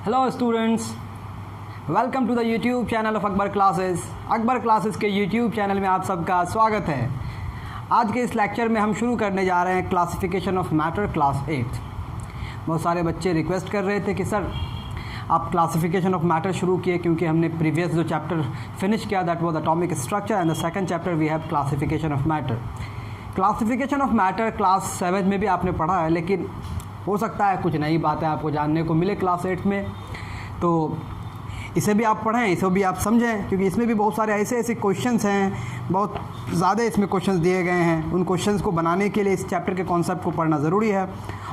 Hello students, welcome to the YouTube channel of Akbar classes. Akbar classes के YouTube channel में आप सबका स्वागत है। आज के इस लेक्चर में हम शुरू करने जा रहे हैं क्लासिफिकेशन ऑफ मैटर क्लास 8। बहुत सारे बच्चे रिक्वेस्ट कर रहे थे कि सर आप क्लासिफिकेशन ऑफ मैटर शुरू किए, क्योंकि हमने प्रीवियस जो चैप्टर फिनिश किया that was atomic structure and the second chapter we have classification of matter. Classification of matter class 7 में भी आपने पढ़ा है, लेकिन हो सकता है कुछ नई बातें आपको जानने को मिले क्लास 8 में, तो इसे भी आप पढ़ें, इसे भी आप समझें, क्योंकि इसमें भी बहुत सारे ऐसे क्वेश्चंस हैं, बहुत ज़्यादा इसमें क्वेश्चंस दिए गए हैं। उन क्वेश्चंस को बनाने के लिए इस चैप्टर के कॉन्सेप्ट को पढ़ना ज़रूरी है।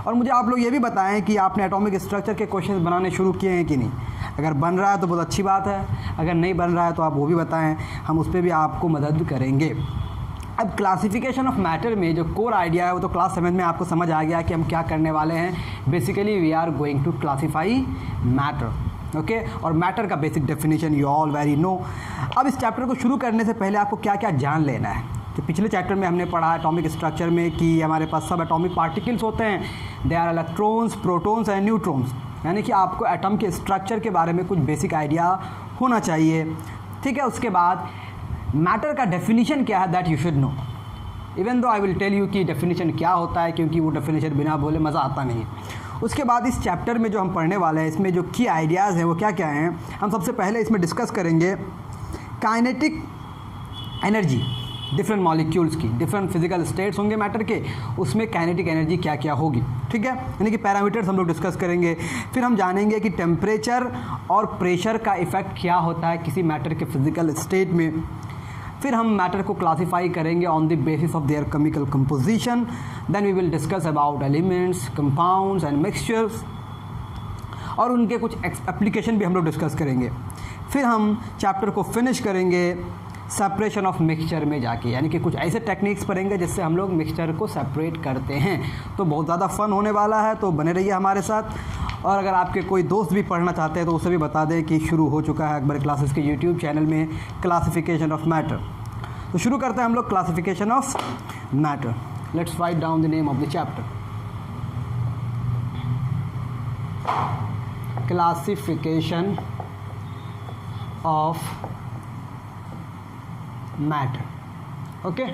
और मुझे आप लोग ये भी बताएं कि आपने एटॉमिक स्ट्रक्चर के क्वेश्चंस बनाने शुरू किए हैं कि नहीं। अगर बन रहा है तो बहुत अच्छी बात है, अगर नहीं बन रहा है तो आप वो भी बताएँ, हम उस पर भी आपको मदद करेंगे। अब क्लासिफिकेशन ऑफ मैटर में जो कोर आइडिया है वो तो क्लास 7 में आपको समझ आ गया कि हम क्या करने वाले हैं। Basically we are going to classify matter, okay. और मैटर का basic definition you all very know. अब इस चैप्टर को शुरू करने से पहले आपको क्या क्या जान लेना है। तो पिछले चैप्टर में हमने पढ़ा एटॉमिक स्ट्रक्चर में कि हमारे पास सब एटॉमिक पार्टिकल्स होते हैं, they are electrons, protons and neutrons. यानी कि आपको एटम के स्ट्रक्चर के बारे में कुछ बेसिक आइडिया होना चाहिए, ठीक है। उसके बाद मैटर का डेफिनेशन क्या है that you should know, even though I will tell you कि डेफिनेशन क्या होता है, क्योंकि वो डेफिनेशन बिना बोले मज़ा आता नहीं है। उसके बाद इस चैप्टर में जो हम पढ़ने वाले हैं, इसमें जो की आइडियाज़ हैं वो क्या क्या हैं, हम सबसे पहले इसमें डिस्कस करेंगे काइनेटिक एनर्जी, डिफरेंट मॉलिक्यूल्स की, डिफरेंट फिजिकल स्टेट्स होंगे मैटर के, उसमें काइनेटिक एनर्जी क्या क्या होगी, ठीक है। यानी कि पैरामीटर्स हम लोग डिस्कस करेंगे। फिर हम जानेंगे कि टेम्परेचर और प्रेशर का इफ़ेक्ट क्या होता है किसी मैटर के फिजिकल स्टेट में। फिर हम मैटर को क्लासीफाई करेंगे on the basis of their chemical composition. Then we will discuss about elements, compounds and mixtures, और उनके कुछ एप्लीकेशन भी हम लोग डिस्कस करेंगे। फिर हम चैप्टर को फिनिश करेंगे सेपरेशन ऑफ मिक्सचर में जाके, यानी कि कुछ ऐसे टेक्निक्स पढ़ेंगे जिससे हम लोग मिक्सचर को सेपरेट करते हैं। तो बहुत ज़्यादा फन होने वाला है, तो बने रहिए हमारे साथ। और अगर आपके कोई दोस्त भी पढ़ना चाहते हैं तो उसे भी बता दें कि शुरू हो चुका है अकबर क्लासेस के यूट्यूब चैनल में क्लासिफिकेशन ऑफ मैटर। तो शुरू करते हैं हम लोग classification of matter. Let's write down the name of the chapter, classification of matter, okay.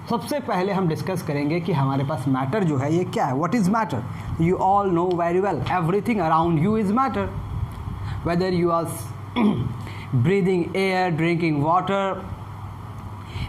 सबसे पहले हम डिस्कस करेंगे कि हमारे पास मैटर जो है ये क्या है, what is matter. You all know very well everything around you is matter, whether you are breathing air, drinking water,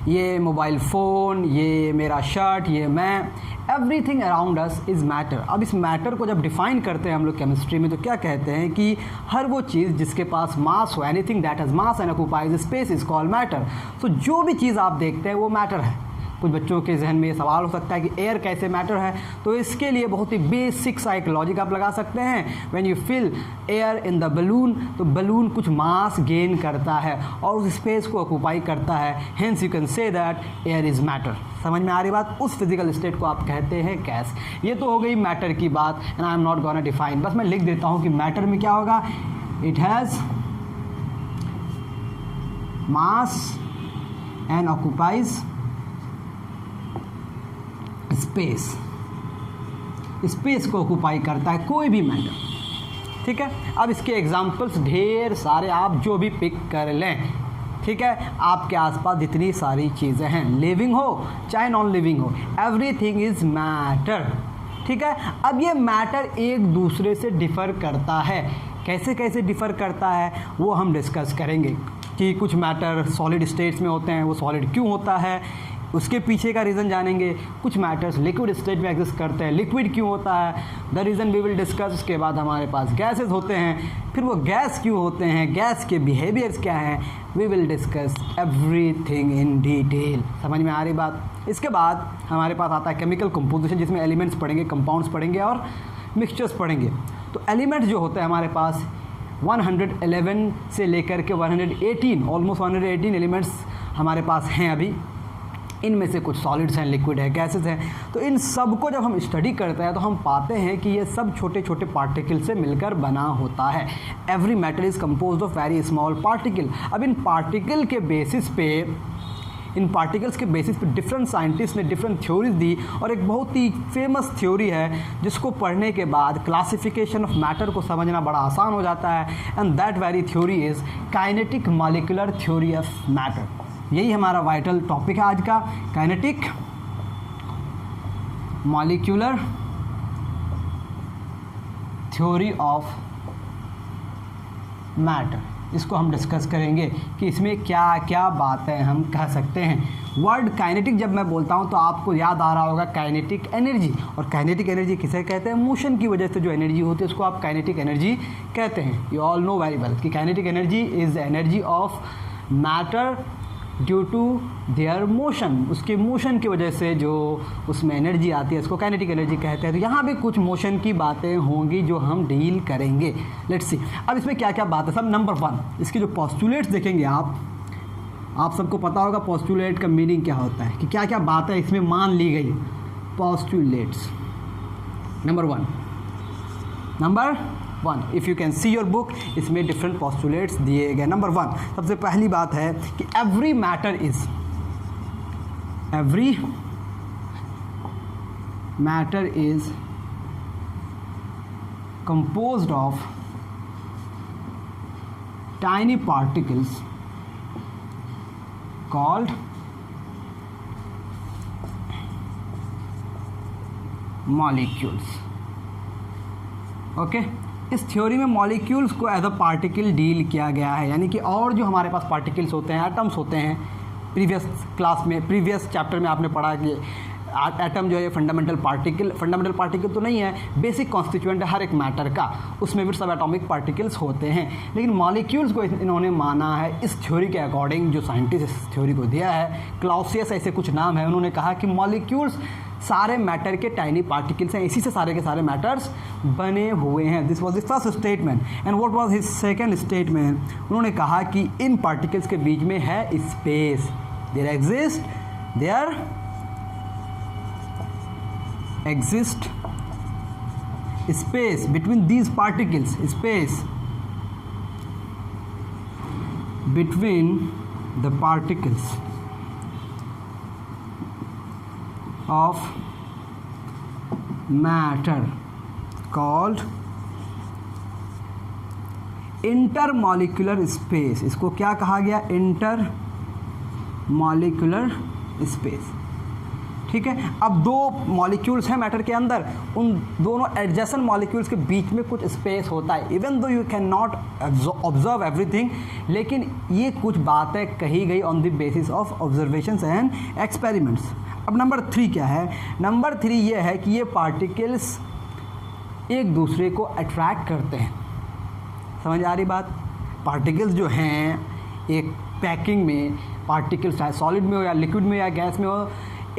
ये मोबाइल फ़ोन, ये मेरा शर्ट, ये मैं, everything around us is matter. अब इस मैटर को जब डिफ़ाइन करते हैं हम लोग केमिस्ट्री में तो क्या कहते हैं कि हर वो चीज़ जिसके पास मास हो, anything that has mass and occupies space is called matter. तो जो भी चीज़ आप देखते हैं वो मैटर है। कुछ बच्चों के जहन में ये सवाल हो सकता है कि एयर कैसे मैटर है, तो इसके लिए बहुत ही बेसिक साइकोलॉजिक आप लगा सकते हैं। When you fill air in the balloon, तो बलून कुछ मास गेन करता है और उस स्पेस को ऑक्यूपाई करता है, hence you can say that air is matter. समझ में आ रही बात। उस फिजिकल स्टेट को आप कहते हैं गैस। ये तो हो गई मैटर की बात, and I am not gonna define, बस मैं लिख देता हूँ कि मैटर में क्या होगा, it has mass and occupies space, space को ऑक्यूपाई करता है कोई भी मैटर, ठीक है। अब इसके एग्जाम्पल्स ढेर सारे आप जो भी पिक कर लें, ठीक है। आपके आसपास जितनी सारी चीज़ें हैं, लिविंग हो चाहे नॉन लिविंग हो, एवरीथिंग इज़ मैटर, ठीक है। अब ये मैटर एक दूसरे से डिफ़र करता है। कैसे कैसे डिफ़र करता है वो हम डिस्कस करेंगे कि कुछ मैटर सॉलिड स्टेट्स में होते हैं, वो सॉलिड क्यों होता है, उसके पीछे का रीज़न जानेंगे। कुछ मैटर्स लिक्विड स्टेट में एग्जिस्ट करते हैं, लिक्विड क्यों होता है, the reason we will discuss. उसके बाद हमारे पास गैसेस होते हैं, फिर वो गैस क्यों होते हैं, गैस के बिहेवियर्स क्या हैं, we will discuss everything in detail. समझ में आ रही बात। इसके बाद हमारे पास आता है केमिकल कंपोजिशन, जिसमें एलिमेंट्स पढ़ेंगे, कंपाउंड्स पढ़ेंगे और मिक्सचर्स पढ़ेंगे। तो एलिमेंट्स जो होते हैं हमारे पास 111 से लेकर के 118, ऑलमोस्ट 118 एलिमेंट्स हमारे पास हैं अभी। इनमें से कुछ सॉलिड्स हैं, लिक्विड है, गैसेस हैं। तो इन सब को जब हम स्टडी करते हैं तो हम पाते हैं कि ये सब छोटे छोटे पार्टिकल से मिलकर बना होता है। Every matter is composed of very small particle. अब इन पार्टिकल के बेसिस पे इन पार्टिकल्स के बेसिस पे डिफरेंट साइंटिस्ट ने डिफरेंट थ्योरीज दी, और एक बहुत ही फेमस थ्योरी है जिसको पढ़ने के बाद क्लासिफिकेशन ऑफ मैटर को समझना बड़ा आसान हो जाता है, and that very theory is kinetic molecular theory of matter. यही हमारा वाइटल टॉपिक है आज का, kinetic molecular theory of matter. इसको हम डिस्कस करेंगे कि इसमें क्या क्या बातें हम कह सकते हैं। वर्ड काइनेटिक जब मैं बोलता हूँ तो आपको याद आ रहा होगा काइनेटिक एनर्जी, और काइनेटिक एनर्जी किसे कहते हैं? मोशन की वजह से जो एनर्जी होती है उसको आप काइनेटिक एनर्जी कहते हैं। You all know very well कि kinetic energy is energy of matter due to their motion, उसके मोशन की वजह से जो उसमें एनर्जी आती है उसको काइनेटिक एनर्जी कहते हैं। तो यहाँ भी कुछ मोशन की बातें होंगी जो हम डील करेंगे। लेट्स सी अब इसमें क्या क्या बात है। सब नंबर 1 इसके जो पोस्टुलेट्स देखेंगे आप सबको पता होगा पोस्टुलेट का मीनिंग क्या होता है, कि क्या क्या बातें इसमें मान ली गई। Postulates number 1 if you can see your book, इसमें डिफरेंट पोस्टुलेट्स दिए गए। नंबर 1 सबसे पहली बात है कि every matter is composed of tiny particles called molecules. Okay, इस थ्योरी में मॉलिक्यूल्स को एज अ पार्टिकल डील किया गया है, यानी कि और जो हमारे पास पार्टिकल्स होते हैं, एटम्स होते हैं। प्रीवियस चैप्टर में आपने पढ़ा कि एटम जो है फंडामेंटल पार्टिकल तो नहीं है, बेसिक कॉन्स्टिट्यूएंट है हर एक मैटर का, उसमें भी सब एटॉमिक पार्टिकल्स होते हैं। लेकिन मॉलिक्यूल्स को इन्होंने माना है इस थ्योरी के अकॉर्डिंग, जो साइंटिस्ट इस थ्योरी को दिया है, क्लाउसियस ऐसे कुछ नाम है, उन्होंने कहा कि मॉलिक्यूल्स सारे मैटर के टाइनी पार्टिकल्स हैं, इसी से सारे के सारे मैटर्स बने हुए हैं। This was the first statement. And what was his second statement? उन्होंने कहा कि इन पार्टिकल्स के बीच में है space, there exist space between these particles, space between the particles of matter called intermolecular space। इसको क्या कहा गया? Intermolecular space. ठीक है, अब दो मॉलिक्यूल्स हैं मैटर के अंदर, उन दोनों एडजेसेंट मॉलिक्यूल्स के बीच में कुछ स्पेस होता है। Even though you can not observe everything, लेकिन ये कुछ बातें कही गई on the basis of observations and experiments. अब नंबर 3 क्या है? नंबर 3 ये है कि ये पार्टिकल्स एक दूसरे को अट्रैक्ट करते हैं। समझ आ रही बात? पार्टिकल्स जो हैं एक पैकिंग में, पार्टिकल्स चाहे सॉलिड में हो या लिक्विड में या गैस में हो,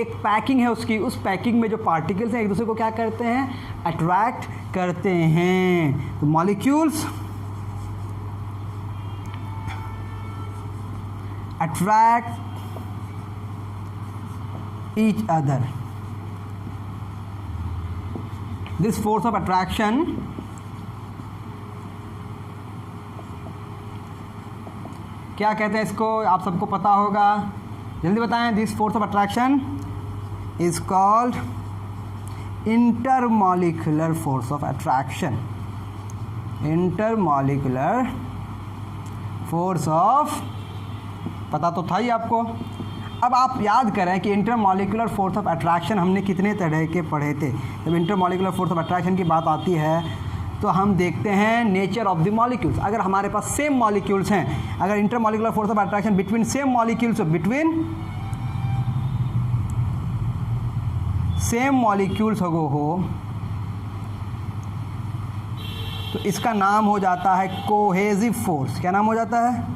एक पैकिंग है उसकी, उस पैकिंग में जो पार्टिकल्स हैं एक दूसरे को क्या करते हैं? अट्रैक्ट करते हैं। तो molecules attract each other. This force of attraction क्या कहते हैं इसको? आप सबको पता होगा, जल्दी बताएं। This force of attraction is called intermolecular force of attraction. Intermolecular force of, पता तो था ही आपको। अब आप याद करें कि इंटरमॉलिक्यूलर फोर्स ऑफ अट्रैक्शन हमने कितने तरह के पढ़े थे। जब इंटरमॉलिक्यूलर फोर्स ऑफ अट्रैक्शन की बात आती है तो हम देखते हैं नेचर ऑफ द मॉलिक्यूल्स। अगर हमारे पास सेम मॉलिक्यूल्स हैं, अगर intermolecular force of attraction between same molecules, हो तो इसका नाम हो जाता है कोहेसिव फोर्स। क्या नाम हो जाता है?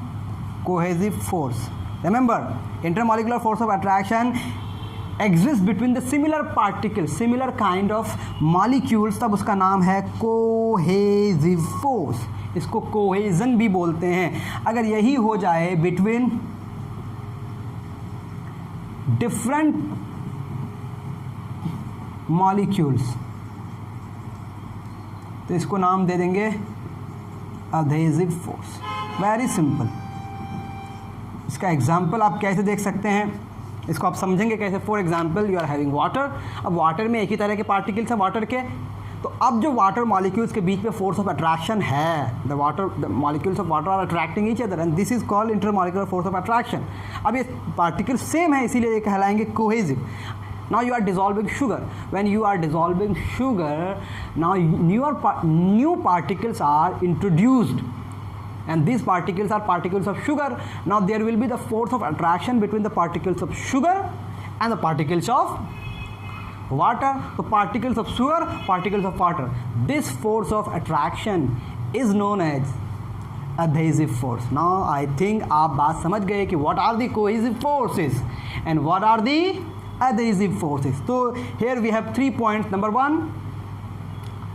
Cohesive force. Remember, intermolecular force of attraction exists between the similar particles, similar kind of molecules, तब उसका नाम है cohesive force। इसको cohesion भी बोलते हैं। अगर यही हो जाए between different molecules तो इसको नाम दे देंगे adhesive force। Very simple. इसका एग्जाम्पल आप कैसे देख सकते हैं? इसको आप समझेंगे कैसे। For example you are having water, अब वाटर में एक ही तरह के पार्टिकल्स हैं वाटर के, तो अब जो वाटर मॉलिक्यूल्स के बीच में फोर्स ऑफ अट्रैक्शन है, the molecules of water are attracting each other and this is called intermolecular force of attraction. अब ये पार्टिकल्स सेम है इसीलिए ये कहलाएंगे cohesive. Now you are dissolving sugar. When you are dissolving sugar, now new particles are introduced, and these particles are particles of sugar. Now there will be the force of attraction between the particles of sugar and the particles of water. So particles of sugar, particles of water. This force of attraction is known as adhesive force. Now I think आप बात समझ गए कि what are the cohesive forces and what are the adhesive forces. तो here we have 3 points. Number 1,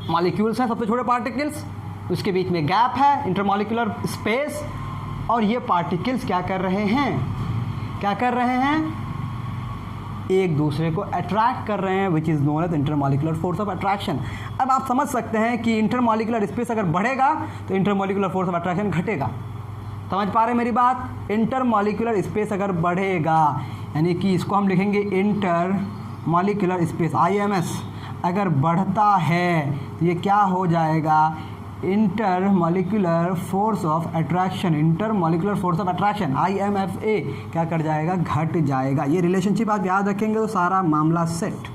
molecules हैं सबसे छोटे particles, उसके बीच में गैप है इंटरमॉलिक्यूलर स्पेस, और ये पार्टिकल्स क्या कर रहे हैं, एक दूसरे को अट्रैक्ट कर रहे हैं, which is known as intermolecular force of attraction. अब आप समझ सकते हैं कि इंटरमॉलिक्यूलर स्पेस अगर बढ़ेगा तो इंटरमॉलिक्यूलर फोर्स ऑफ अट्रैक्शन घटेगा। समझ पा रहे हैं मेरी बात। इंटरमॉलिक्यूलर स्पेस अगर बढ़ेगा, यानी कि इसको हम लिखेंगे इंटर मॉलिक्यूलर स्पेस IMS, अगर बढ़ता है तो ये क्या हो जाएगा, inter molecular force of attraction, inter molecular force of attraction IMFA क्या कर जाएगा, घट जाएगा। ये रिलेशनशिप आप याद रखेंगे तो सारा मामला सेट।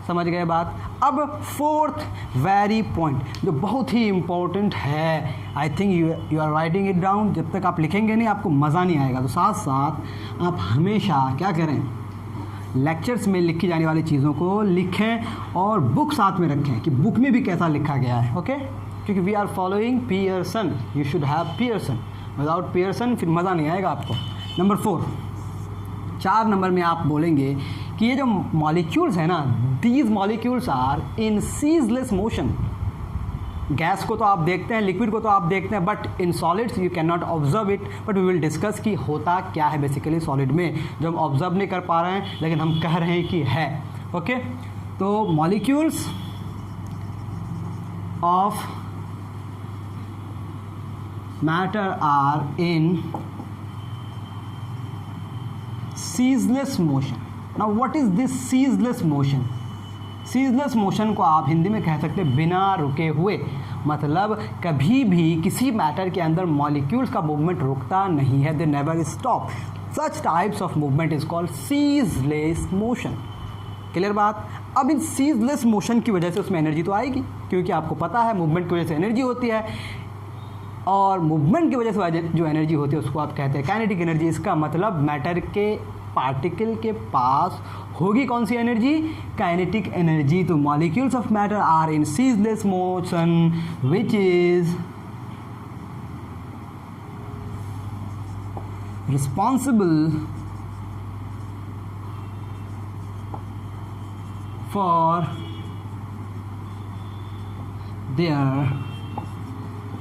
समझ गए बात। अब फोर्थ वेरी पॉइंट जो बहुत ही इम्पोर्टेंट है, I think you are writing it down, जब तक आप लिखेंगे नहीं आपको मज़ा नहीं आएगा, तो साथ साथ आप हमेशा क्या करें, लेक्चर्स में लिखी जाने वाली चीज़ों को लिखें और बुक साथ में रखें कि बुक में भी कैसा लिखा गया है। ओके, क्योंकि we are following Pearson, you should have Pearson, without Pearson फिर मज़ा नहीं आएगा आपको। नंबर 4, 4 नंबर में आप बोलेंगे कि ये जो मॉलिक्यूल्स है ना, these molecules are in ceaseless motion. Gas को तो आप देखते हैं, लिक्विड को तो आप देखते हैं, but in solids you can not observe it, but we will discuss कि होता क्या है बेसिकली सॉलिड में जो हम ऑब्जर्व नहीं कर पा रहे हैं लेकिन हम कह रहे हैं कि है। ओके, तो molecules of matter are in ceaseless motion. Now what is this ceaseless motion? ceaseless motion को आप हिंदी में कह सकते हैं बिना रुके हुए, मतलब कभी भी किसी मैटर के अंदर मॉलिक्यूल्स का मूवमेंट रुकता नहीं है, they never stop. Such types of movement is called ceaseless motion. Clear बात। अब इन सीजलेस मोशन की वजह से उसमें एनर्जी तो आएगी, क्योंकि आपको पता है मूवमेंट की वजह से एनर्जी होती है, और मूवमेंट की वजह से जो एनर्जी होती है उसको आप कहते हैं काइनेटिक एनर्जी। इसका मतलब मैटर के पार्टिकल के पास होगी कौन सी एनर्जी, काइनेटिक एनर्जी। तो molecules of matter are in ceaseless motion which is responsible for their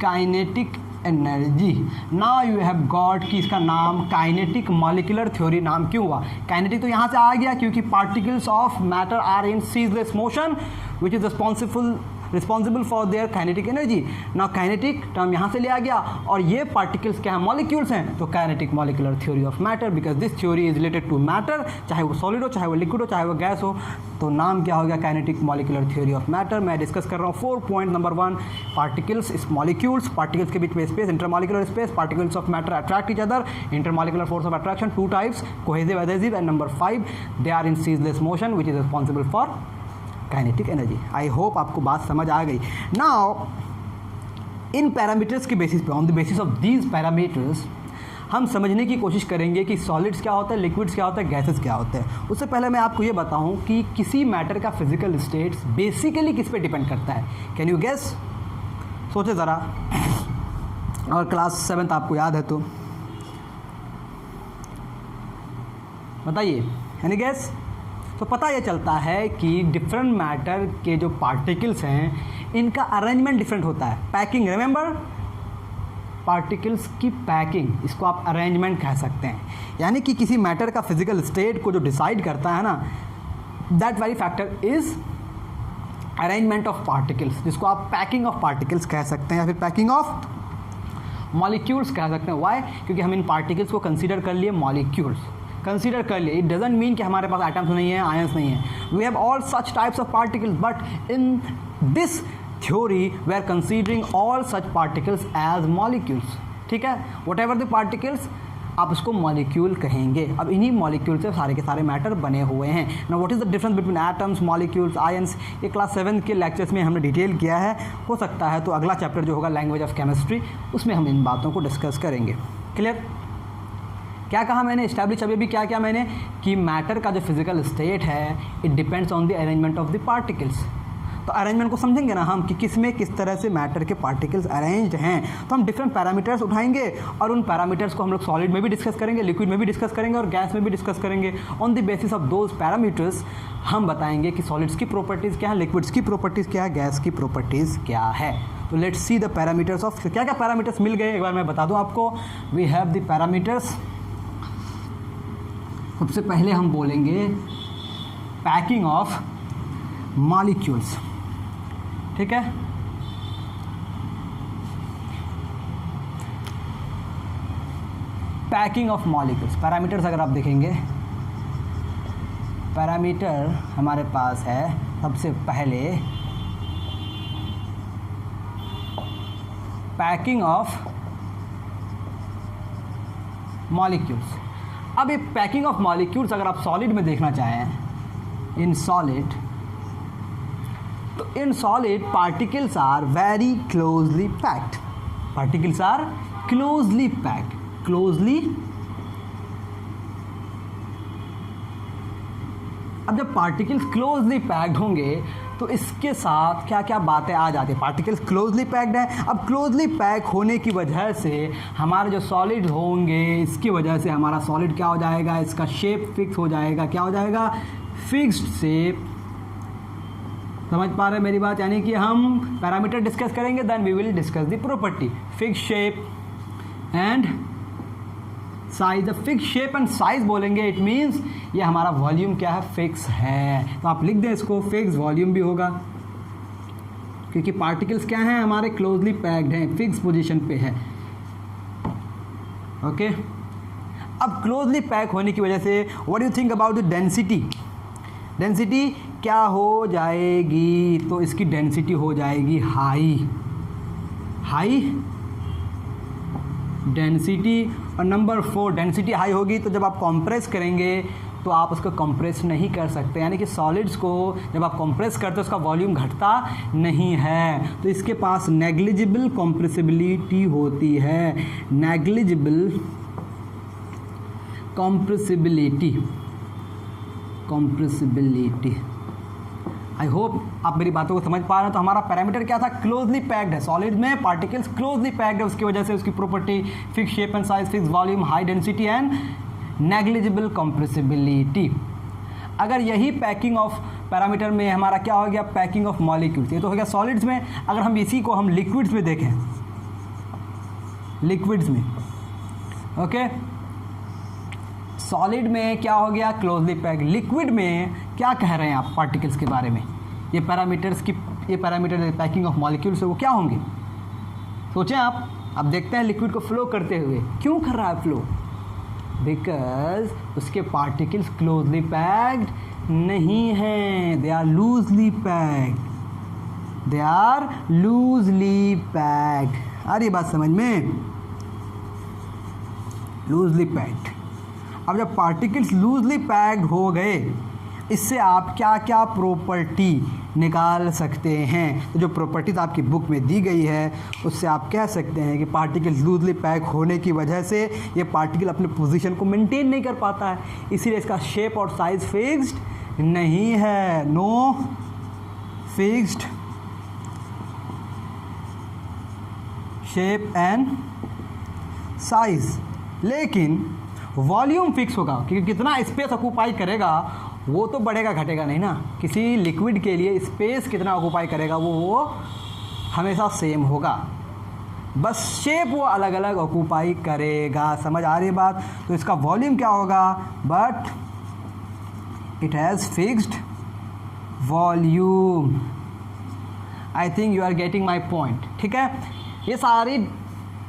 kinetic energy. Now you have got कि इसका नाम काइनेटिक मॉलिक्यूलर थ्योरी नाम क्यों हुआ। काइनेटिक तो यहाँ से आ गया क्योंकि particles of matter are in ceaseless motion which is responsible for their kinetic energy. Now kinetic term यहाँ से लिया गया, और ये पार्टिकल्स क्या है, मॉलिक्यूल्स हैं, तो kinetic molecular theory of matter, because this theory is related to matter, चाहे वो सॉलिड हो, चाहे वो लिक्विड हो, चाहे वो गैस हो, तो नाम क्या हो गया, kinetic molecular theory of matter. मैं डिस्कस कर रहा हूँ 4 point. Number 1, particles is molecules, particles के बीच में space, intermolecular space, particles of matter attract each other, intermolecular force of attraction 2 types, cohesive, adhesive, and number 5, they are in ceaseless motion which is responsible for kinetic energy. I hope आपको बात समझ आ गई। Now इन parameters के basis पे, on the basis of these parameters, हम समझने की कोशिश करेंगे कि सॉलिड्स क्या होता है, लिक्विड्स क्या होता है, गैसेस क्या होते हैं। उससे पहले मैं आपको ये बताऊं कि किसी मैटर का फिजिकल स्टेट्स बेसिकली किस पे डिपेंड करता है। Can you guess? सोचे ज़रा, और क्लास 7th आपको याद है तो बताइए। Any guess? तो पता ये चलता है कि डिफरेंट मैटर के जो पार्टिकल्स हैं इनका अरेंजमेंट डिफरेंट होता है। पैकिंग, रिमेंबर, पार्टिकल्स की पैकिंग, इसको आप अरेंजमेंट कह सकते हैं। यानी कि किसी मैटर का फिजिकल स्टेट को जो डिसाइड करता है ना, that very factor is arrangement of particles, जिसको आप पैकिंग ऑफ पार्टिकल्स कह सकते हैं या फिर पैकिंग ऑफ मॉलिक्यूल्स कह सकते हैं। वाई? क्योंकि हम इन पार्टिकल्स को कंसीडर कर लिए मॉलिक्यूल्स। कंसीडर कर लिए. इट डजेंट मीन कि हमारे पास एटम्स नहीं है, आयंस नहीं है. We have all such types of particles, but in this theory we are considering all such particles as molecules. ठीक है, वट एवर द पार्टिकल्स आप उसको मॉलिक्यूल कहेंगे. अब इन्हीं मॉलिक्यूल से सारे के सारे मैटर बने हुए हैं. Now what is the difference between atoms, molecules, ions, ये क्लास 7 के लेक्चर्स में हमने डिटेल किया है. हो सकता है तो अगला चैप्टर जो होगा लैंग्वेज ऑफ केमिस्ट्री, उसमें हम इन बातों को डिस्कस करेंगे. क्लियर? क्या कहा मैंने, इस्टेब्लिश अभी भी क्या किया मैंने कि मैटर का जो फिजिकल स्टेट है it depends on the arrangement of the particles. तो अरेंजमेंट को समझेंगे ना हम कि किस में किस तरह से मैटर के पार्टिकल्स अरेंज्ड हैं. तो हम डिफरेंट पैरामीटर्स उठाएंगे और उन पैरामीटर्स को हम लोग सॉलिड में भी डिस्कस करेंगे, लिक्विड में भी डिस्कस करेंगे और गैस में भी डिस्कस करेंगे. On the basis of those parameters हम बताएंगे कि सॉलिड्स की प्रॉपर्टीज़ क्या है, लिक्विड्स की प्रॉपर्टीज़ क्या है, गैस की प्रॉपर्टीज़ क्या है. तो let's see the parameters of, क्या क्या पैरामीटर्स मिल गए एक बार मैं बता दूँ आपको. We have the parameters. सबसे पहले हम बोलेंगे पैकिंग ऑफ मॉलिक्यूल्स. ठीक है, पैकिंग ऑफ मॉलिक्यूल्स. पैरामीटर्स अगर आप देखेंगे, पैरामीटर हमारे पास है सबसे पहले पैकिंग ऑफ मॉलिक्यूल्स. अब ये पैकिंग ऑफ मॉलिक्यूल्स अगर आप सॉलिड में देखना चाहें, इन सॉलिड, तो in solid particles are very closely packed. Particles are closely packed. Closely. अब जब पार्टिकल्स क्लोजली पैक्ड होंगे तो इसके साथ क्या क्या बातें आ जाती हैं. पार्टिकल्स क्लोजली पैक्ड हैं. अब क्लोजली पैक होने की वजह से हमारे जो सॉलिड होंगे, इसकी वजह से हमारा सॉलिड क्या हो जाएगा, इसका शेप फिक्स हो जाएगा. क्या हो जाएगा? Fixed shape. समझ पा रहे हैं मेरी बात? यानी कि हम पैरामीटर डिस्कस करेंगे, then we will discuss the property. Fix shape and size. Fix shape and size बोलेंगे, इट मीन्स ये हमारा वॉल्यूम क्या है, फिक्स है. तो आप लिख दें इसको, फिक्स वॉल्यूम भी होगा क्योंकि पार्टिकल्स क्या हैं, हमारे क्लोजली पैक्ड हैं, फिक्स पोजीशन पे है. ओके. अब क्लोजली पैक होने की वजह से what do you think about the density. Density क्या हो जाएगी, तो इसकी डेंसिटी हो जाएगी हाई. High density. और नंबर 4, डेंसिटी हाई होगी तो जब आप कंप्रेस करेंगे तो आप उसको कंप्रेस नहीं कर सकते. यानी कि सॉलिड्स को जब आप कंप्रेस करते हो उसका वॉल्यूम घटता नहीं है. तो इसके पास नेग्लिजिबल कंप्रेसिबिलिटी होती है. Negligible compressibility. Compressibility. I hope आप मेरी बातों को समझ पा रहे हैं. तो हमारा पैरामीटर क्या था, क्लोजली पैक्ड है. सॉलिड में पार्टिकल्स क्लोजली पैक्ड है, उसकी वजह से उसकी property fix shape and size, fix volume, high density and negligible compressibility. अगर यही पैकिंग ऑफ पैरामीटर में हमारा क्या हो गया, पैकिंग ऑफ मॉलिक्यूल्स, ये तो हो गया सॉलिड्स में. अगर हम इसी को हम लिक्विड्स में देखें, लिक्विड्स में, ओके, सॉलिड में क्या हो गया, क्लोजली पैक्ड. लिक्विड में क्या कह रहे हैं आप पार्टिकल्स के बारे में, ये पैरामीटर्स की, ये पैरामीटर पैकिंग ऑफ मॉलिक्यूल्स है, वो क्या होंगे सोचें आप. अब देखते हैं लिक्विड को फ्लो करते हुए, क्यों कर रहा है फ्लो, बिकॉज उसके पार्टिकल्स क्लोजली पैक्ड नहीं हैं, they are loosely packed. They are loosely packed. आ रही बात समझ में, लूजली पैक्ड. अब जब पार्टिकल्स लूजली पैक्ड हो गए, इससे आप क्या क्या प्रॉपर्टी निकाल सकते हैं. तो जो प्रॉपर्टीज़ आपकी बुक में दी गई है उससे आप कह सकते हैं कि पार्टिकल्स लूजली पैक होने की वजह से ये पार्टिकल अपने पोजीशन को मेंटेन नहीं कर पाता है, इसीलिए इसका शेप और साइज फिक्स्ड नहीं है. No fixed shape and size. लेकिन वॉल्यूम फिक्स होगा क्योंकि कितना स्पेस ऑक्यूपाई करेगा वो तो बढ़ेगा घटेगा नहीं ना. किसी लिक्विड के लिए स्पेस कितना ऑक्यूपाई करेगा वो हमेशा सेम होगा, बस शेप वो अलग अलग ऑक्यूपाई करेगा. समझ आ रही बात. तो इसका वॉल्यूम क्या होगा, but it has fixed volume. I think you are getting my point. ठीक है, ये सारी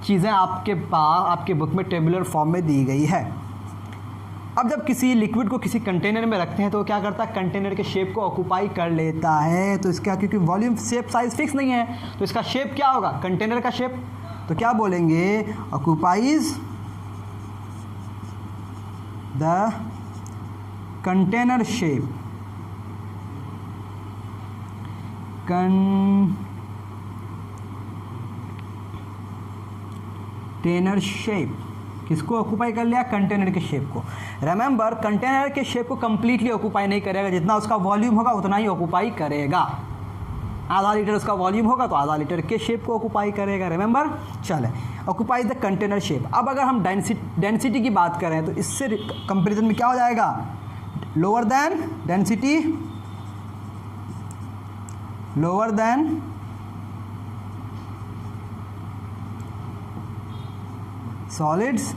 चीज़ें आपके पास आपके बुक में टेबुलर फॉर्म में दी गई है. अब जब किसी लिक्विड को किसी कंटेनर में रखते हैं तो क्या करता है, कंटेनर के शेप को ऑक्यूपाई कर लेता है। तो इसका क्योंकि वॉल्यूम शेप साइज फिक्स नहीं है तो इसका शेप क्या होगा, कंटेनर का शेप। तो क्या बोलेंगे, occupies the container shape, container shape. किसको ऑक्यूपाई कर लिया, कंटेनर के शेप को। रिमेंबर, कंटेनर के शेप को कंप्लीटली ऑक्यूपाई नहीं करेगा, जितना उसका वॉल्यूम होगा उतना ही ऑक्यूपाई करेगा। आधा लीटर उसका वॉल्यूम होगा तो आधा लीटर के शेप को ऑक्यूपाई करेगा। रिमेंबर, चले, ऑक्यूपाई द कंटेनर शेप। अब अगर हम डेंसिटी की बात करें तो इससे कंपेरिजन में क्या हो जाएगा, lower than density, lower than solids,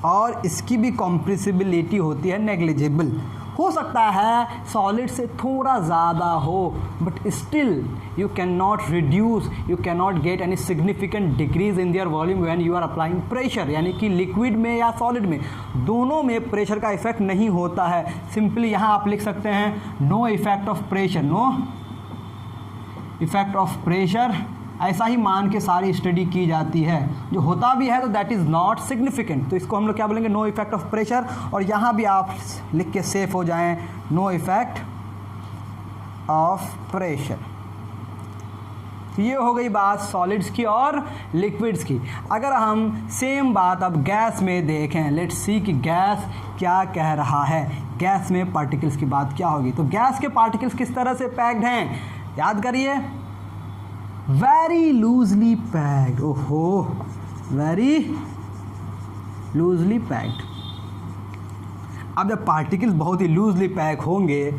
और इसकी भी कॉम्प्रेसिबिलिटी होती है नेग्लिजिबल। हो सकता है सॉलिड से थोड़ा ज़्यादा हो, but still you can not reduce, you can not get any significant decrease in their volume when you are applying pressure. यानी कि लिक्विड में या सॉलिड में, दोनों में प्रेशर का इफेक्ट नहीं होता है। सिंपली यहाँ आप लिख सकते हैं no effect of pressure, no effect of pressure. ऐसा ही मान के सारी स्टडी की जाती है, जो होता भी है तो दैट इज़ नॉट सिग्निफिकेंट। तो इसको हम लोग क्या बोलेंगे, नो इफेक्ट ऑफ प्रेशर। और यहाँ भी आप लिख के सेफ हो जाएं, नो इफेक्ट ऑफ प्रेशर। तो ये हो गई बात सॉलिड्स की और लिक्विड्स की। अगर हम सेम बात अब गैस में देखें, लेट्स सी कि गैस क्या कह रहा है। गैस में पार्टिकल्स की बात क्या होगी। तो गैस के पार्टिकल्स किस तरह से पैक्ड हैं, याद करिए, वेरी लूजली पैक्ड। ओहो, वेरी लूजली पैक्ड। अब जब पार्टिकल्स बहुत ही लूजली पैक होंगे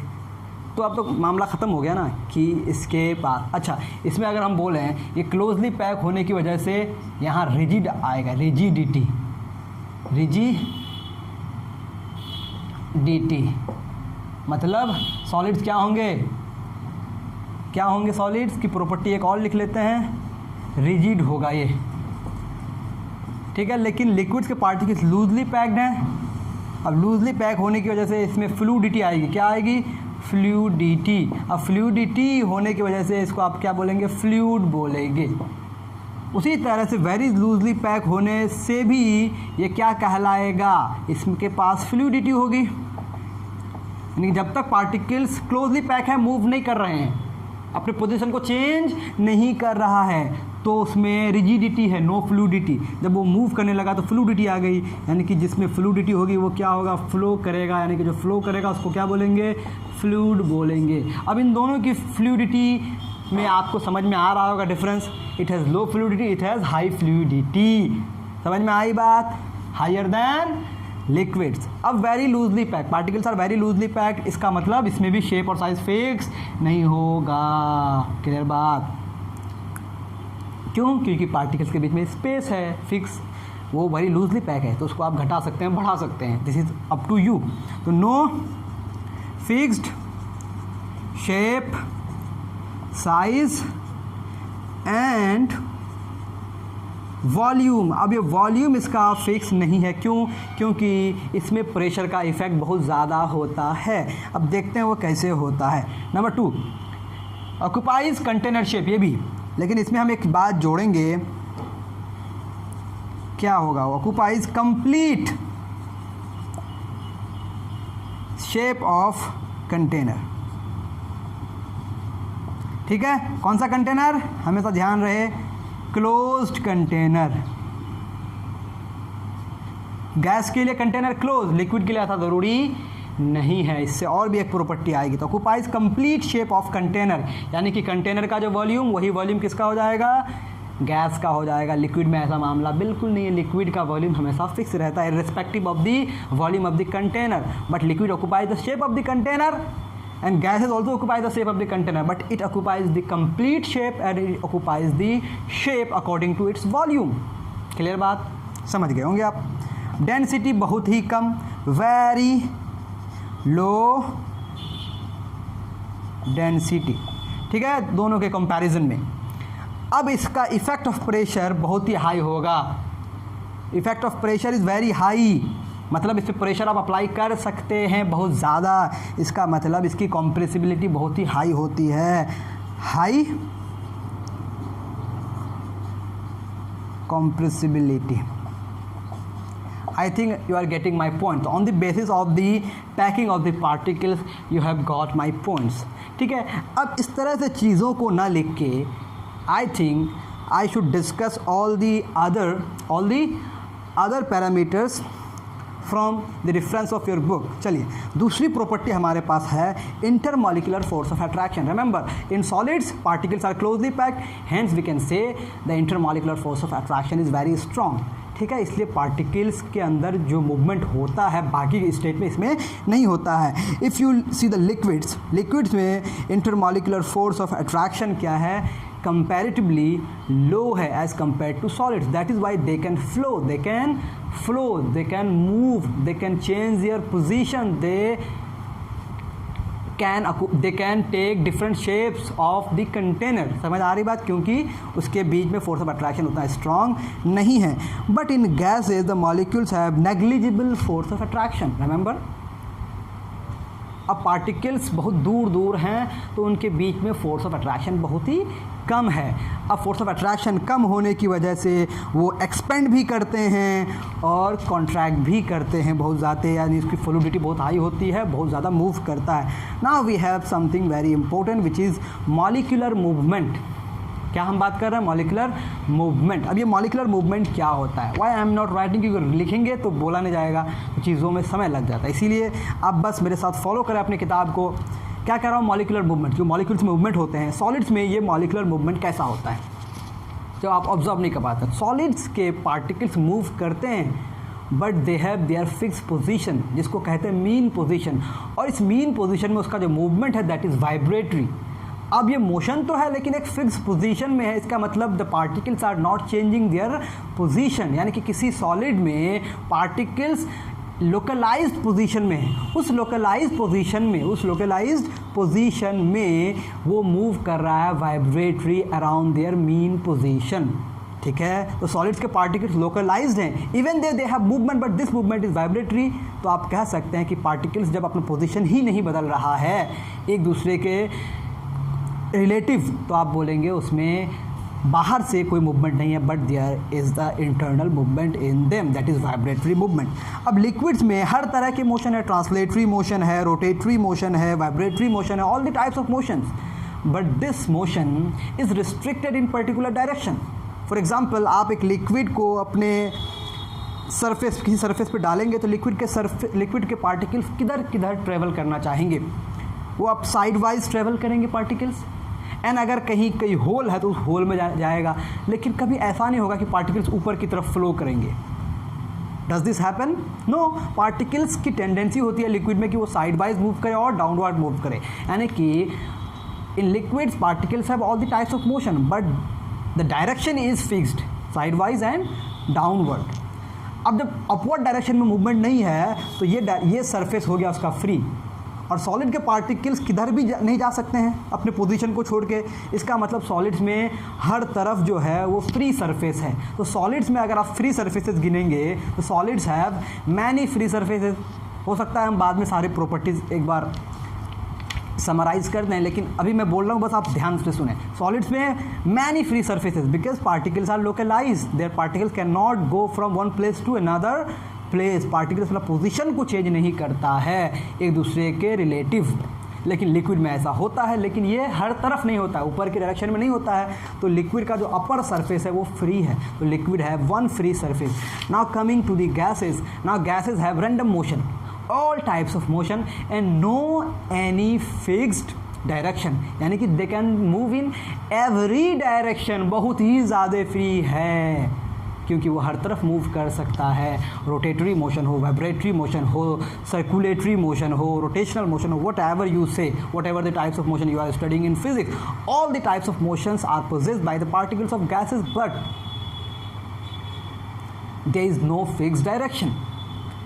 तो अब तो मामला ख़त्म हो गया ना कि इसके पास। अच्छा, इसमें अगर हम बोलें ये क्लोजली पैक होने की वजह से यहाँ रिजिड आएगा, रिजिडिटी, रिजिडिटी मतलब सॉलिड्स क्या होंगे, क्या होंगे सॉलिड्स की प्रॉपर्टी एक और लिख लेते हैं, रिजिड होगा ये, ठीक है। लेकिन लिक्विड्स के पार्टिकल्स लूजली पैक्ड हैं। अब लूजली पैक होने की वजह से इसमें फ्लूइडिटी आएगी, क्या आएगी, फ्लूइडिटी। अब फ्लूइडिटी होने की वजह से इसको आप क्या बोलेंगे, फ्लूइड बोलेंगे। उसी तरह से वेरी लूजली पैक होने से भी ये क्या कहलाएगा, इसके पास फ्लूइडिटी होगी। यानी जब तक पार्टिकल्स क्लोजली पैक है, मूव नहीं कर रहे हैं, अपने पोजीशन को चेंज नहीं कर रहा है, तो उसमें रिजिडिटी है, नो फ्लूइडिटी। जब वो मूव करने लगा तो फ्लूइडिटी आ गई, यानी कि जिसमें फ्लूइडिटी होगी वो क्या होगा, फ्लो करेगा। यानी कि जो फ्लो करेगा उसको क्या बोलेंगे, फ्लूइड बोलेंगे। अब इन दोनों की फ्लूइडिटी में आपको समझ में आ रहा होगा difference, it has low fluidity, it has high fluidity. समझ में आई बात, हायर देन लिक्विड्स। अब very loosely pack, particles are very loosely packed, इसका मतलब इसमें भी शेप और साइज फिक्स नहीं होगा। क्लियर बात, क्यों, क्योंकि पार्टिकल्स के बीच में स्पेस है फिक्स, वो वेरी लूजली पैक है, तो उसको आप घटा सकते हैं, बढ़ा सकते हैं, this is up to you. तो no fixed shape, size and volume. अब ये वॉल्यूम इसका फिक्स नहीं है, क्यों, क्योंकि इसमें प्रेशर का इफेक्ट बहुत ज़्यादा होता है। अब देखते हैं वो कैसे होता है। नंबर 2, ऑक्यूपाइज कंटेनर शेप, ये भी, लेकिन इसमें हम एक बात जोड़ेंगे, क्या होगा, occupies complete shape of container. ठीक है, कौन सा कंटेनर, हमेशा ध्यान रहे, क्लोज्ड कंटेनर। गैस के लिए कंटेनर क्लोज, लिक्विड के लिए ऐसा ज़रूरी नहीं है। इससे और भी एक प्रॉपर्टी आएगी। तो occupies complete shape of container, यानी कि कंटेनर का जो वॉल्यूम, वही वॉल्यूम किसका हो जाएगा, गैस का हो जाएगा। लिक्विड में ऐसा मामला बिल्कुल नहीं है, लिक्विड का वॉल्यूम हमेशा फिक्स रहता है irrespective of the volume of the container. But liquid occupies the shape of the container and gases also occupy the shape of the container, but it occupies the complete shape and it occupies the shape according to its volume. Clear बात, समझ गए होंगे आप। Density बहुत ही कम, very low density, ठीक है, दोनों के कंपैरिजन में। अब इसका इफेक्ट ऑफ प्रेशर बहुत ही हाई होगा, effect of pressure is very high, मतलब इस पर प्रेशर आप अप्लाई कर सकते हैं बहुत ज़्यादा, इसका मतलब इसकी कॉम्प्रेसिबिलिटी बहुत ही हाई होती है, high compressibility. I think you are getting my point. On the basis of the packing of the particles you have got my points. ठीक है, अब इस तरह से चीज़ों को ना लिख के I think I should discuss all the other parameters from the reference of your book. चलिए, दूसरी प्रॉपर्टी हमारे पास है intermolecular force of attraction. Remember, in solids particles are closely packed, hence we can say the intermolecular force of attraction is very strong. ठीक है, इसलिए particles के अंदर जो मूवमेंट होता है बाकी स्टेट में इसमें नहीं होता है. If you see the liquids में इंटरमॉलिक्यूलर फोर्स ऑफ अट्रैक्शन क्या है, comparatively low है as compared to solids. That is why they can flow, they can move, they can change their position, they can take different shapes of the container. समझ आ रही बात, क्योंकि उसके बीच में force of attraction उतना strong नहीं है. But in gases the molecules have negligible force of attraction. Remember, अब पार्टिकल्स बहुत दूर दूर हैं तो उनके बीच में फोर्स ऑफ अट्रैक्शन बहुत ही कम है. अब फोर्स ऑफ अट्रैक्शन कम होने की वजह से वो एक्सपेंड भी करते हैं और कॉन्ट्रैक्ट भी करते हैं बहुत ज़्यादा, यानी उसकी फ्लूइडिटी बहुत हाई होती है, बहुत ज़्यादा मूव करता है. Now we have something very important which is molecular movement. क्या हम बात कर रहे हैं? Molecular movement. अब ये मॉलिक्यूलर मूवमेंट क्या होता है? Why I am not writing, क्योंकि लिखेंगे तो बोला नहीं जाएगा, तो चीज़ों में समय लग जाता है. इसीलिए आप बस मेरे साथ फॉलो करें अपनी किताब को. क्या कह रहा हूँ? Molecular movement. जो मॉलिक्यूल्स मूवमेंट होते हैं सॉलिड्स में, ये मॉलिक्यूलर मूवमेंट कैसा होता है जो आप ऑब्जर्व नहीं कर पाते. सॉलिड्स के पार्टिकल्स मूव करते हैं but they have their fix position, जिसको कहते हैं मीन पोजीशन. और इस मीन पोजीशन में उसका जो मूवमेंट है दैट इज़ वाइब्रेटरी. अब ये मोशन तो है लेकिन एक फिक्स पोजीशन में है. इसका मतलब the particles are not changing their position, यानी कि किसी सॉलिड में पार्टिकल्स लोकलाइज्ड पोजीशन में है. उस लोकलाइज्ड पोजीशन में वो मूव कर रहा है vibratory around there mean position. ठीक है, तो सॉलिड्स के पार्टिकल्स लोकलाइज्ड हैं, even they have movement but this movement is vibratory. तो आप कह सकते हैं कि पार्टिकल्स जब अपना पोजीशन ही नहीं बदल रहा है एक दूसरे के रिलेटिव, तो आप बोलेंगे उसमें बाहर से कोई मूवमेंट नहीं है, but there is the internal movement in them, that is vibratory movement. अब लिक्विड्स में हर तरह के मोशन है, ट्रांसलेटरी मोशन है, रोटेटरी मोशन है, वाइब्रेटरी मोशन है, all the types of motions. But this motion is restricted in particular direction. For example, आप एक लिक्विड को अपने सरफेस, किसी सरफेस पे डालेंगे तो लिक्विड के पार्टिकल्स किधर किधर ट्रेवल करना चाहेंगे? वो आप साइड वाइज ट्रेवल करेंगे पार्टिकल्स. एंड अगर कहीं कहीं होल है तो उस होल में जाएगा, लेकिन कभी ऐसा नहीं होगा कि पार्टिकल्स ऊपर की तरफ फ्लो करेंगे. Does this happen? No. Particles की टेंडेंसी होती है लिक्विड में कि वो साइड वाइज मूव करे और डाउनवर्ड मूव करे. यानी कि in liquids particles have all the types of motion but the direction is fixed, side wise and downward. अब जब अपवर्ड डायरेक्शन में मूवमेंट नहीं है तो ये सरफेस हो गया उसका फ्री, और सॉलिड के पार्टिकल्स किधर भी नहीं जा सकते हैं अपने पोजीशन को छोड़ के. इसका मतलब सॉलिड्स में हर तरफ जो है वो फ्री सरफेस है. तो सॉलिड्स में अगर आप फ्री सरफेसेस गिनेंगे तो solids have many free surfaces. हो सकता है हम बाद में सारी प्रॉपर्टीज़ एक बार समराइज़ कर दें, लेकिन अभी मैं बोल रहा हूँ बस आप ध्यान से सुने. सॉलिड्स में many free surfaces because particles are localised, their particles can not go from one place to another place. Particles अपना पोजीशन को चेंज नहीं करता है एक दूसरे के रिलेटिव. लेकिन लिक्विड में ऐसा होता है, लेकिन ये हर तरफ नहीं होता है, ऊपर की डायरेक्शन में नहीं होता है. तो लिक्विड का जो अपर सरफेस है वो फ्री है, तो लिक्विड है one free surface. Now coming to the gases. Now gases have random motion, all types of motion and no any fixed direction, यानी कि they can move in every direction. बहुत ही ज़्यादा फ्री है क्योंकि वो हर तरफ मूव कर सकता है. रोटेटरी मोशन हो, वाइब्रेटरी मोशन हो, सर्कुलेटरी मोशन हो, रोटेशनल मोशन हो, whatever you say, whatever the types of motion you are studying in physics, all the types of motions are possessed by the particles of gases, but there is no fixed direction.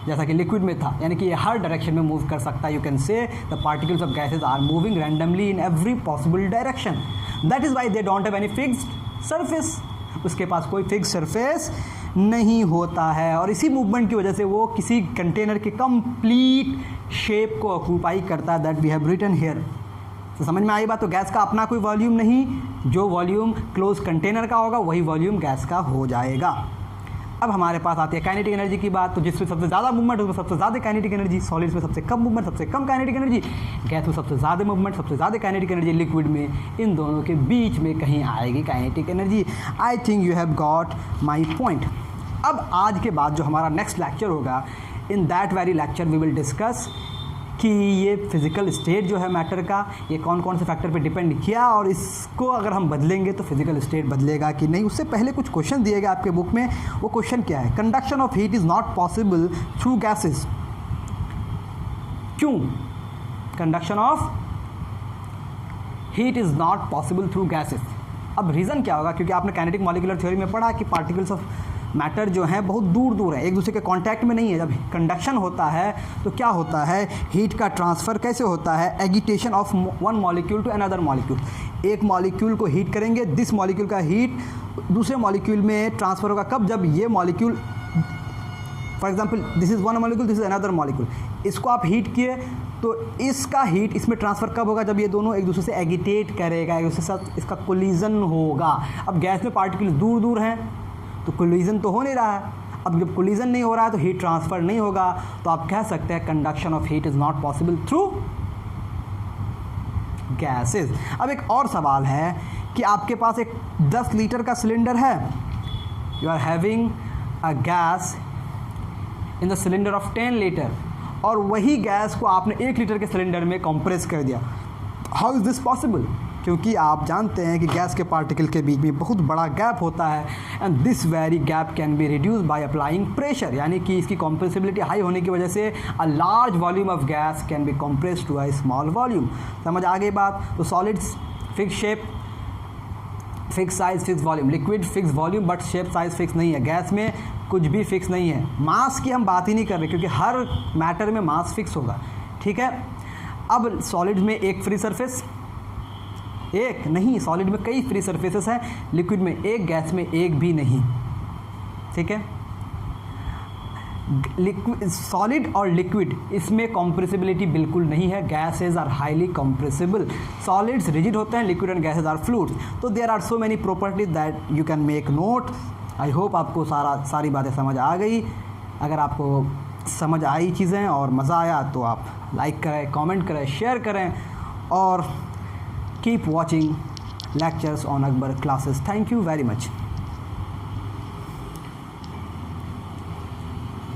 जैसा कि liquid में था, यानी कि ये हर direction में move कर सकता है. You can say the particles of gases are moving randomly in every possible direction. That is why they don't have any fixed surface. उसके पास कोई फिक्स सरफेस नहीं होता है, और इसी मूवमेंट की वजह से वो किसी कंटेनर के कंप्लीट शेप को ऑक्यूपाई करता है, that we have written here. तो समझ में आई बात। तो गैस का अपना कोई वॉल्यूम नहीं, जो वॉल्यूम क्लोज कंटेनर का होगा वही वॉल्यूम गैस का हो जाएगा। अब हमारे पास आती है काइनेटिक एनर्जी की बात। तो जिसमें सबसे ज़्यादा मूवमेंट उसमें सबसे ज़्यादा काइनेटिक एनर्जी, सॉलिड्स में सबसे कम मूवमेंट सबसे कम काइनेटिक एनर्जी, गैस में सबसे ज़्यादा मूवमेंट सबसे ज़्यादा काइनेटिक एनर्जी, लिक्विड में इन दोनों के बीच में कहीं आएगी kinetic energy. I think you have got my point. अब आज के बाद जो हमारा नेक्स्ट लेक्चर होगा, in that very lecture we will discuss कि ये फिज़िकल स्टेट जो है मैटर का, ये कौन कौन से फैक्टर पे डिपेंड किया, और इसको अगर हम बदलेंगे तो फिज़िकल स्टेट बदलेगा कि नहीं। उससे पहले कुछ क्वेश्चन दिए गए आपके बुक में। वो क्वेश्चन क्या है? Conduction of heat is not possible through gases. क्यों conduction of heat is not possible through gases? अब रीज़न क्या होगा? क्योंकि आपने काइनेटिक मॉलिक्यूलर थ्योरी में पढ़ा कि पार्टिकल्स ऑफ मैटर जो हैं बहुत दूर दूर है, एक दूसरे के कांटेक्ट में नहीं है। जब कंडक्शन होता है तो क्या होता है? हीट का ट्रांसफ़र कैसे होता है? Agitation of one molecule to another molecule. एक मॉलिक्यूल को हीट करेंगे, दिस मॉलिक्यूल का हीट दूसरे मॉलिक्यूल में ट्रांसफ़र होगा कब? जब ये molecule, for example this is one molecule, this is another molecule, इसको आप हीट किए तो इसका हीट इसमें ट्रांसफ़र कब होगा? जब ये दोनों एक दूसरे से एगिटेट करेगा, एक दूसरे के साथ इसका कोलिजन होगा। अब गैस में पार्टिकल्स दूर दूर हैं तो कोलिजन तो हो नहीं रहा है। अब जब कोलिजन नहीं हो रहा है तो हीट ट्रांसफ़र नहीं होगा, तो आप कह सकते हैं conduction of heat is not possible through gases. अब एक और सवाल है कि आपके पास एक 10 लीटर का सिलेंडर है, you are having a gas in the cylinder of 10 litre, और वही गैस को आपने 1 लीटर के सिलेंडर में कंप्रेस कर दिया। How is this possible? क्योंकि आप जानते हैं कि गैस के पार्टिकल के बीच में बहुत बड़ा गैप होता है, and this very gap can be reduce by applying pressure, यानी कि इसकी कॉम्प्रेसिबिलिटी हाई होने की वजह से a large volume of gas can be compressed to a small volume. समझ आ गई बात? तो solids fix shape, fix size, fix volume, liquid fix volume but shape size fix नहीं है, गैस में कुछ भी फिक्स नहीं है। मास की हम बात ही नहीं कर रहे क्योंकि हर मैटर में मास फिक्स होगा, ठीक है। अब सॉलिड्स में एक फ्री सरफेस, एक नहीं, सॉलिड में कई फ्री सरफेसेस हैं, लिक्विड में एक, गैस में एक भी नहीं, ठीक है। लिक्विड, सॉलिड और लिक्विड इसमें कॉम्प्रेसिबिलिटी बिल्कुल नहीं है, gases are highly compressible. Solids rigid होते हैं, liquid and gases are fluids. तो there are so many properties that you can make note. I hope आपको सारी बातें समझ आ गई। अगर आपको समझ आई चीज़ें और मज़ा आया तो आप लाइक करें, कमेंट करें, शेयर करें, और keep watching lectures on Akbar classes. Thank you very much.